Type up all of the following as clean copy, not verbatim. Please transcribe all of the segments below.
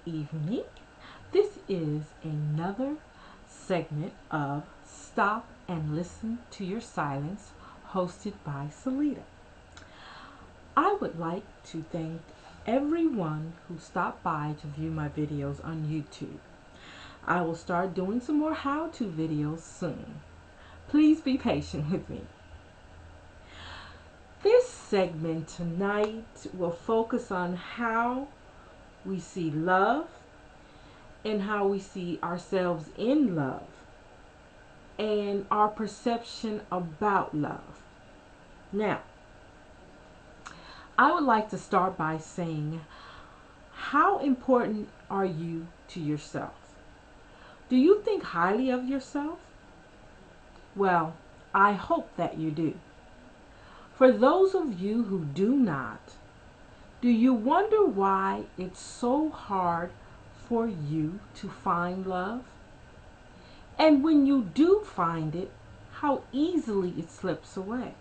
evening. This is another segment of Stop and Listen to Your Silence, hosted by Salita. I would like to thank everyone who stopped by to view my videos on YouTube. I will start doing some more how-to videos soon. Please be patient with me. This segment tonight will focus on how we see love and how we see ourselves in love and our perception about love. Now, I would like to start by saying, how important are you to yourself? Do you think highly of yourself? Well, I hope that you do. For those of you who do not, do you wonder why it's so hard for you to find love? And when you do find it, how easily it slips away?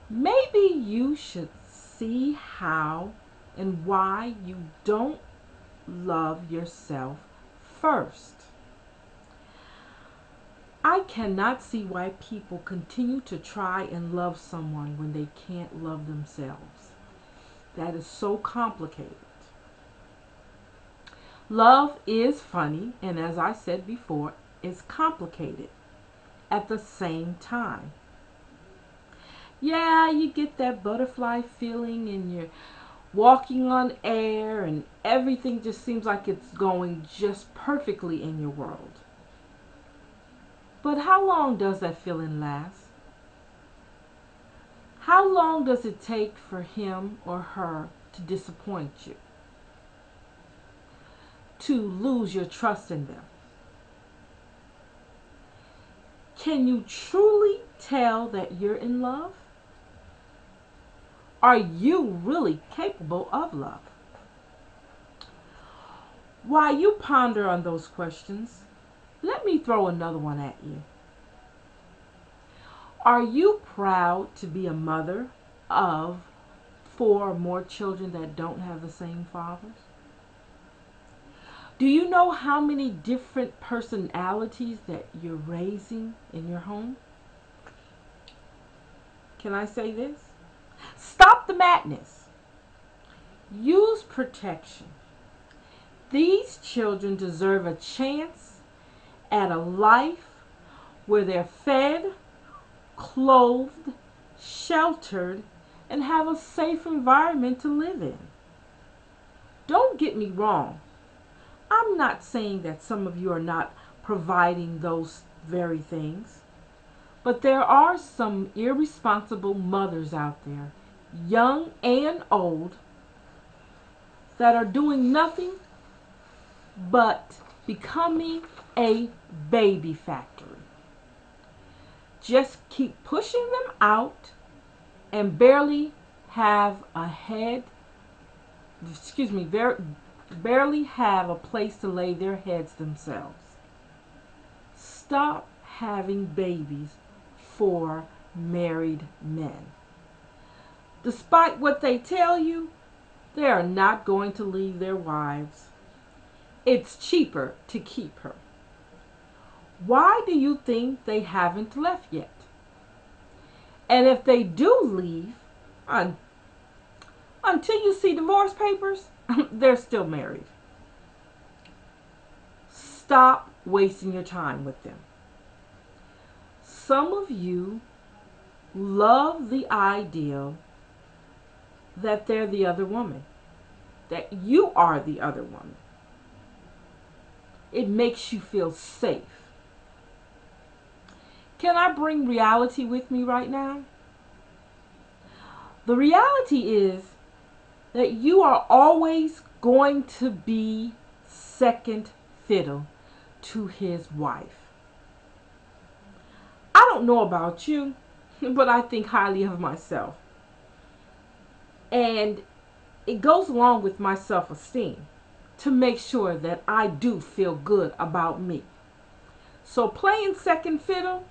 Maybe you should see how and why you don't love yourself first. I cannot see why people continue to try and love someone when they can't love themselves. That is so complicated. Love is funny, and as I said before, it's complicated at the same time. Yeah, you get that butterfly feeling and you're walking on air and everything just seems like it's going just perfectly in your world. But how long does that feeling last? How long does it take for him or her to disappoint you? To lose your trust in them? Can you truly tell that you're in love? Are you really capable of love? While you ponder on those questions, let me throw another one at you. Are you proud to be a mother of 4 or more children that don't have the same fathers? Do you know how many different personalities that you're raising in your home? Can I say this? Stop the madness. Use protection. These children deserve a chance at a life where they're fed, clothed, sheltered, and have a safe environment to live in. Don't get me wrong. I'm not saying that some of you are not providing those very things, but there are some irresponsible mothers out there, young and old, that are doing nothing but becoming a baby factory. Just keep pushing them out and barely have a head, barely have a place to lay their heads themselves. Stop having babies for married men. Despite what they tell you, they are not going to leave their wives. It's cheaper to keep her. Why do you think they haven't left yet? And if they do leave, until you see divorce papers, they're still married. Stop wasting your time with them. Some of you love the ideal that they're the other woman, that you are the other woman. It makes you feel safe. Can I bring reality with me right now? The reality is that you are always going to be second fiddle to his wife. I don't know about you, but I think highly of myself. And it goes along with my self-esteem to make sure that I do feel good about me. So playing second fiddle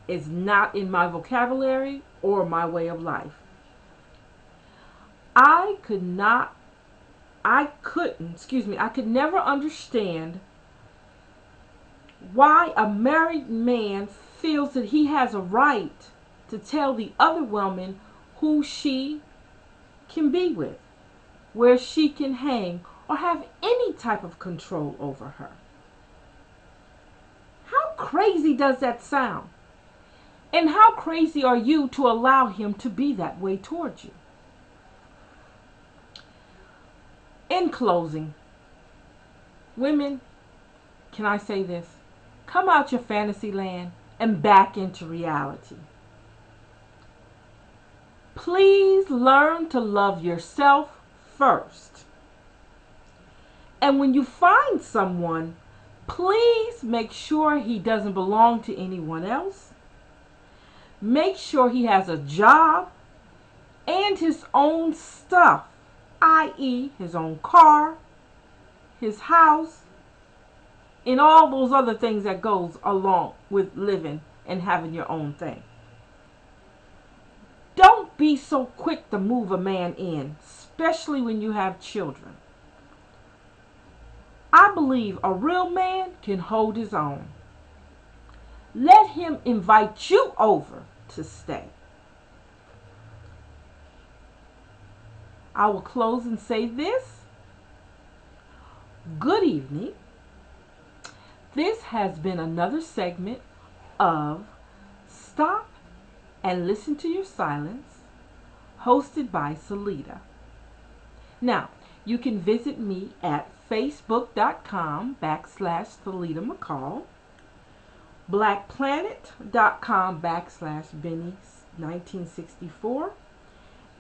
is not in my vocabulary or my way of life. I I could never understand why a married man feels that he has a right to tell the other woman who she can be with, where she can hang, or have any type of control over her. How crazy does that sound? And how crazy are you to allow him to be that way towards you? In closing, women, can I say this? Come out your fantasy land and back into reality. Please learn to love yourself first. And when you find someone, please make sure he doesn't belong to anyone else. Make sure he has a job and his own stuff, i.e. his own car, his house, and all those other things that goes along with living and having your own thing. Don't be so quick to move a man in, especially when you have children. I believe a real man can hold his own. Let him invite you over to stay. I will close and say this. Good evening. This has been another segment of Stop and Listen to Your Silence, hosted by Salida. Now, you can visit me at facebook.com/Salida McCall, blackplanet.com/Benny1964,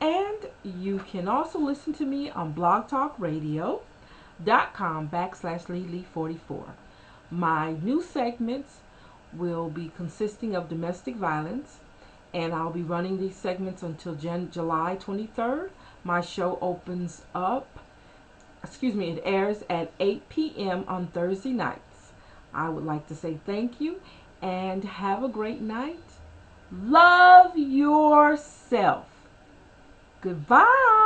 and you can also listen to me on blogtalkradio.com/Lily44. My new segments will be consisting of domestic violence, and I'll be running these segments until July 23rd. My show it airs at 8 p.m. on Thursday nights. I would like to say thank you and have a great night. Love yourself. Goodbye.